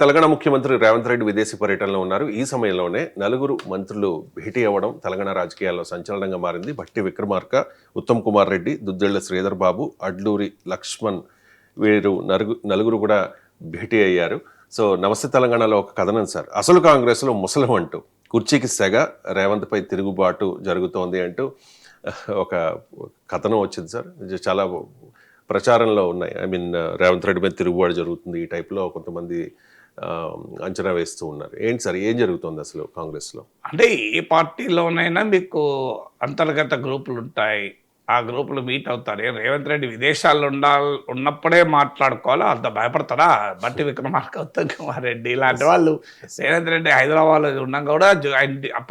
తెలంగాణ ముఖ్యమంత్రి రేవంత్ రెడ్డి విదేశీ పర్యటనలో ఉన్నారు. ఈ సమయంలోనే నలుగురు మంత్రులు భేటీ అవ్వడం తెలంగాణ రాజకీయాల్లో సంచలనంగా మారింది. భట్టి విక్రమార్క, ఉత్తమ్ కుమార్ రెడ్డి, దుద్దేళ్ల శ్రీధర్ బాబు, అడ్లూరి లక్ష్మణ్ వీరు నలుగురు కూడా భేటీ అయ్యారు. సో నమస్తే తెలంగాణలో ఒక కథనం సార్. అసలు కాంగ్రెస్లో ముసలం అంటూ కుర్చీకి సెగ, రేవంత్ పై తిరుగుబాటు జరుగుతోంది అంటూ ఒక కథనం వచ్చింది సార్. ఇది చాలా ప్రచారంలో ఉన్నాయి. రేవంత్ రెడ్డి మీద తిరుగుబాటు జరుగుతుంది ఈ టైప్లో కొంతమంది అంచనా వేస్తూ ఉన్నారు. ఏంటి సార్, ఏం జరుగుతుంది అసలు కాంగ్రెస్లో? అంటే ఏ పార్టీలోనైనా మీకు అంతర్గత గ్రూపులు ఉంటాయి, ఆ గ్రూపులు మీట్ అవుతారు. రేవంత్ రెడ్డి విదేశాల్లో ఉన్నప్పుడే మాట్లాడుకోవాలా? అంత భయపడతారా? బట్టి విక్రమార్క, ఉత్తమ్ కుమార్ రెడ్డి ఇలాంటి వాళ్ళు రేవంత్ రెడ్డి హైదరాబాద్లో ఉండగా కూడా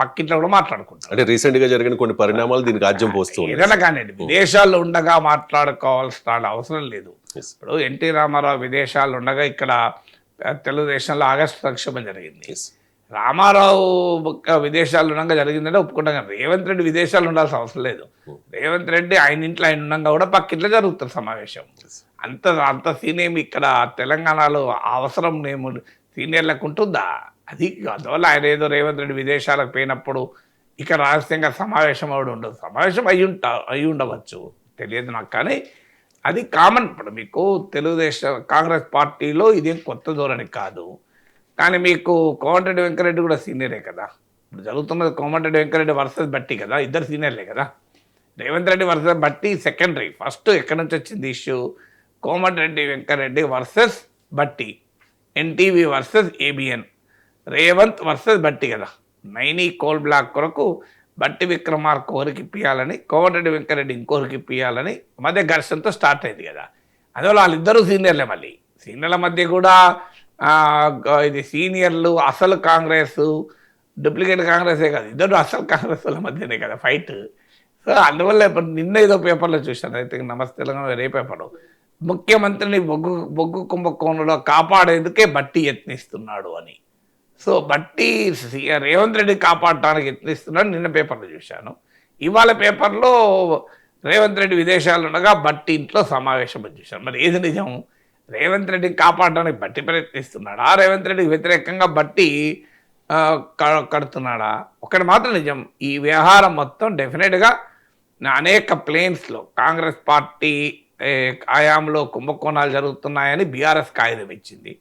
పక్కింట్లో కూడా మాట్లాడుకుంటారు. అంటే రీసెంట్ గా జరిగిన కొన్ని పరిణామాలు దీనికి ఆజ్యం పోస్తూ ఏదైనా కానివ్వండి, విదేశాల్లో ఉండగా మాట్లాడుకోవాల్సిన అవసరం లేదు. ఇప్పుడు ఎన్టీ రామారావు విదేశాల్లో ఉండగా ఇక్కడ తెలుగుదేశంలో ఆగస్టు సంక్షోభం జరిగింది. రామారావు విదేశాల్లో ఉండగా జరిగిందంటే ఒప్పుకుంటాం, కానీ రేవంత్ రెడ్డి విదేశాల్లో ఉండాల్సిన అవసరం లేదు. రేవంత్ రెడ్డి ఆయన ఇంట్లో ఆయన ఉండగా కూడా పక్కింట్లో జరుగుతుంది సమావేశం. అంత సీనియం ఇక్కడ తెలంగాణలో అవసరం నేను సీనియర్లకు ఉంటుందా? అది అందువల్ల ఆయన ఏదో రేవంత్ రెడ్డి విదేశాలకు పోయినప్పుడు ఇక్కడ రహస్యంగా సమావేశం అవడం ఉండదు. సమావేశం అయి ఉండవచ్చు, తెలియదు నాకు, కానీ అది కామన్. ఇప్పుడు మీకు తెలుగుదేశం కాంగ్రెస్ పార్టీలో ఇదేం కొత్త ధోరణి కాదు. కానీ మీకు కోమటిరెడ్డి వెంకరెడ్డి కూడా సీనియరే కదా. ఇప్పుడు జరుగుతున్నది కోమటిరెడ్డి వెంకరెడ్డి వర్సెస్ బట్టి కదా, ఇద్దరు సీనియర్లే కదా. రేవంత్ రెడ్డి వర్సెస్ బట్టి సెకండరీ. ఫస్ట్ ఎక్కడి నుంచి వచ్చింది ఇష్యూ? కోమటిరెడ్డి వెంకరెడ్డి వర్సెస్ బట్టి, NTV versus ABN, Revanth versus బట్టి కదా. నైనీ కోల్ బ్లాక్ కొరకు బట్టి విక్రమార్క ఒకరికి ఇప్పియాలని, కోమటిరెడ్డి వెంకరెడ్డి ఇంకొకరికి ఇప్పియాలని మధ్య ఘర్షణతో స్టార్ట్ అయింది కదా. అందువల్ల వాళ్ళిద్దరూ సీనియర్లే. మళ్ళీ సీనియర్ల మధ్య కూడా ఇది సీనియర్లు, అసలు కాంగ్రెస్, డూప్లికేట్ కాంగ్రెసే కాదు, ఇద్దరు అసలు కాంగ్రెస్ వాళ్ళ మధ్యనే కదా ఫైట్. సో అందువల్ల ఇప్పుడు నిన్న ఏదో పేపర్లో చూశాను, అయితే నమస్తే తెలంగాణ రే పేపర్లో, ముఖ్యమంత్రిని బొగ్గు కుంభకోణంలో కాపాడేందుకే బట్టి యత్నిస్తున్నాడు అని. సో బట్టి రేవంత్ రెడ్డి కాపాడటానికి యత్నిస్తున్నాడు నిన్న పేపర్లో చూశాను. ఇవాళ పేపర్లో రేవంత్ రెడ్డి విదేశాల్లో ఉండగా బట్టి ఇంట్లో సమావేశం చూశాను. మరి ఏది నిజం? రేవంత్ రెడ్డిని కాపాడడానికి బట్టి ప్రయత్నిస్తున్నాడా, రేవంత్ రెడ్డికి వ్యతిరేకంగా బట్టి కడుతున్నాడా? ఒకటి మాత్రం నిజం, ఈ వ్యవహారం మొత్తం డెఫినెట్గా అనేక ప్లేన్స్లో కాంగ్రెస్ పార్టీ ఆయాంలో కుంభకోణాలు జరుగుతున్నాయని బీఆర్ఎస్ కాగితం ఇచ్చింది.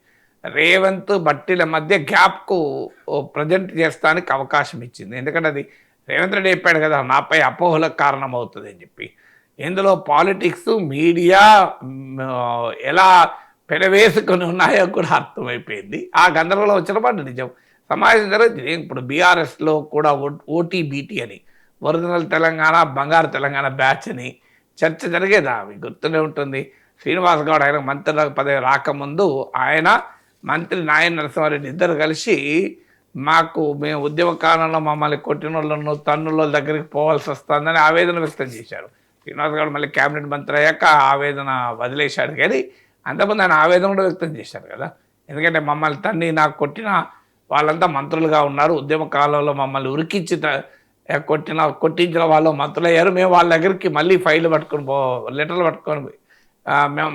రేవంత్ బట్టిల మధ్య గ్యాప్కు ప్రజెంట్ చేస్తానికి అవకాశం ఇచ్చింది. ఎందుకంటే అది రేవంత్ రెడ్డి చెప్పాడు కదా, నాపై అపోహలకు కారణమవుతుంది అని చెప్పి. ఇందులో పాలిటిక్స్, మీడియా ఎలా పెనవేసుకొని ఉన్నాయో కూడా అర్థమైపోయింది. ఆ గందరగోళం వచ్చిన పాటు నిజం. సమావేశం జరుగుతుంది. ఇప్పుడు బీఆర్ఎస్లో కూడా ఓటీబీటీ అని, ఒరిజినల్ తెలంగాణ, బంగారు తెలంగాణ బ్యాచ్ అని చర్చ జరిగేదా? మీకు గుర్తునే ఉంటుంది. శ్రీనివాస్ గౌడ్ ఆయన మంత్రి పదవి రాకముందు ఆయన మంత్రి నాయన నరసింహారెడ్డి ఇద్దరు కలిసి మేము ఉద్యమ కాలంలో మమ్మల్ని కొట్టిన వాళ్ళను తన్నుల దగ్గరికి పోవాల్సి వస్తుందని ఆవేదన వ్యక్తం చేశారు. శ్రీనివాస్ గౌడ్ మళ్ళీ క్యాబినెట్ మంత్రి అయ్యాక ఆవేదన వదిలేశాడు, కానీ అంతకుముందు ఆయన ఆవేదన కూడా వ్యక్తం చేశారు కదా. ఎందుకంటే మమ్మల్ని తన్ని నాకు కొట్టిన వాళ్ళంతా మంత్రులుగా ఉన్నారు, ఉద్యమ కాలంలో మమ్మల్ని ఉరికించి కొట్టించిన వాళ్ళు మంత్రులు అయ్యారు, మేము వాళ్ళ దగ్గరికి మళ్ళీ ఫైళ్ళు పట్టుకొని లెటర్లు పట్టుకొని మేము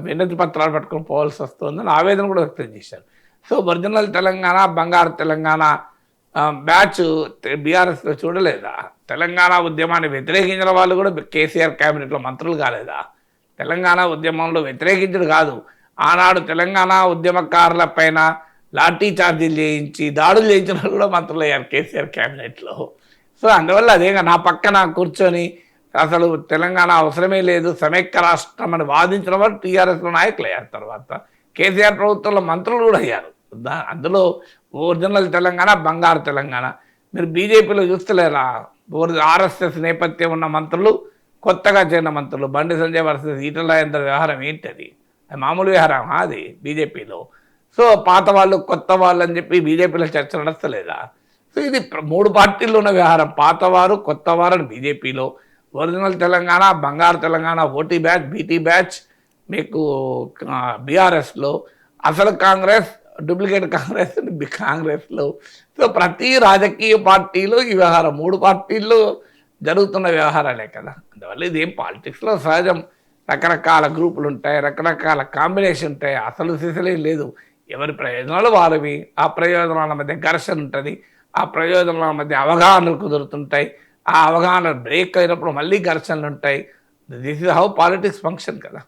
వినతి పత్రాలు పట్టుకొని పోవాల్సి వస్తుందని ఆవేదన కూడా వ్యక్తం చేశారు. సో ఒరిజినల్ తెలంగాణ, బంగారు తెలంగాణ బ్యాచ్ బీఆర్ఎస్లో చూడలేదా? తెలంగాణ ఉద్యమాన్ని వ్యతిరేకించిన వాళ్ళు కూడా కేసీఆర్ క్యాబినెట్లో మంత్రులు కాలేదా? తెలంగాణ ఉద్యమంలో వ్యతిరేకించడు కాదు, ఆనాడు తెలంగాణ ఉద్యమకారుల పైన లాఠీ చార్జీలు చేయించి దాడులు చేయించిన వాళ్ళు కూడా మంత్రులు అయ్యారు కేసీఆర్ క్యాబినెట్లో. సో అందువల్ల అదేగా నా పక్కన కూర్చొని అసలు తెలంగాణ అవసరమే లేదు, సమైక్య రాష్ట్రం అని వాదించిన వారు టీఆర్ఎస్లో నాయకులు అయ్యారు. తర్వాత కేసీఆర్ ప్రభుత్వంలో మంత్రులు కూడా అయ్యారు. అందులో ఒరిజినల్ తెలంగాణ, బంగారు తెలంగాణ. మీరు బీజేపీలో చూస్తలేరా? ఆర్ఎస్ఎస్ నేపథ్యం ఉన్న మంత్రులు, కొత్తగా చేరిన మంత్రులు, బండి సంజయ్ వర్సెస్ ఈటల రాజేందర్ వ్యవహారం ఏంటది? అది మామూలు వ్యవహారం అది బీజేపీలో. సో పాత వాళ్ళు కొత్త వాళ్ళు అని చెప్పి బీజేపీలో చర్చ నడుస్తలేదా? సో ఇది 3 పార్టీల్లో ఉన్న వ్యవహారం. పాతవారు, కొత్తవారు అని బీజేపీలో, ఒరిజినల్ తెలంగాణ, బంగారు Telangana, OT batch, BT batch మీకు బీఆర్ఎస్లో, అసలు కాంగ్రెస్, డూప్లికేట్ కాంగ్రెస్లో. సో ప్రతి రాజకీయ పార్టీలో ఈ వ్యవహారం 3 పార్టీల్లో జరుగుతున్న వ్యవహారాలే కదా. అందువల్ల ఇదేం పాలిటిక్స్లో సహజం. రకరకాల గ్రూపులు ఉంటాయి, రకరకాల కాంబినేషన్ ఉంటాయి, అసలు సిసలేం లేదు. ఎవరి ప్రయోజనాలు వారివి. ఆ ప్రయోజనాల మధ్య ఘర్షణ ఉంటుంది, ఆ ప్రయోజనాల మధ్య అవగాహనలు కుదురుతుంటాయి, ఆ అవగాహన బ్రేక్ అయినప్పుడు మళ్ళీ ఘర్షణలు ఉంటాయి. This is how politics function కదా.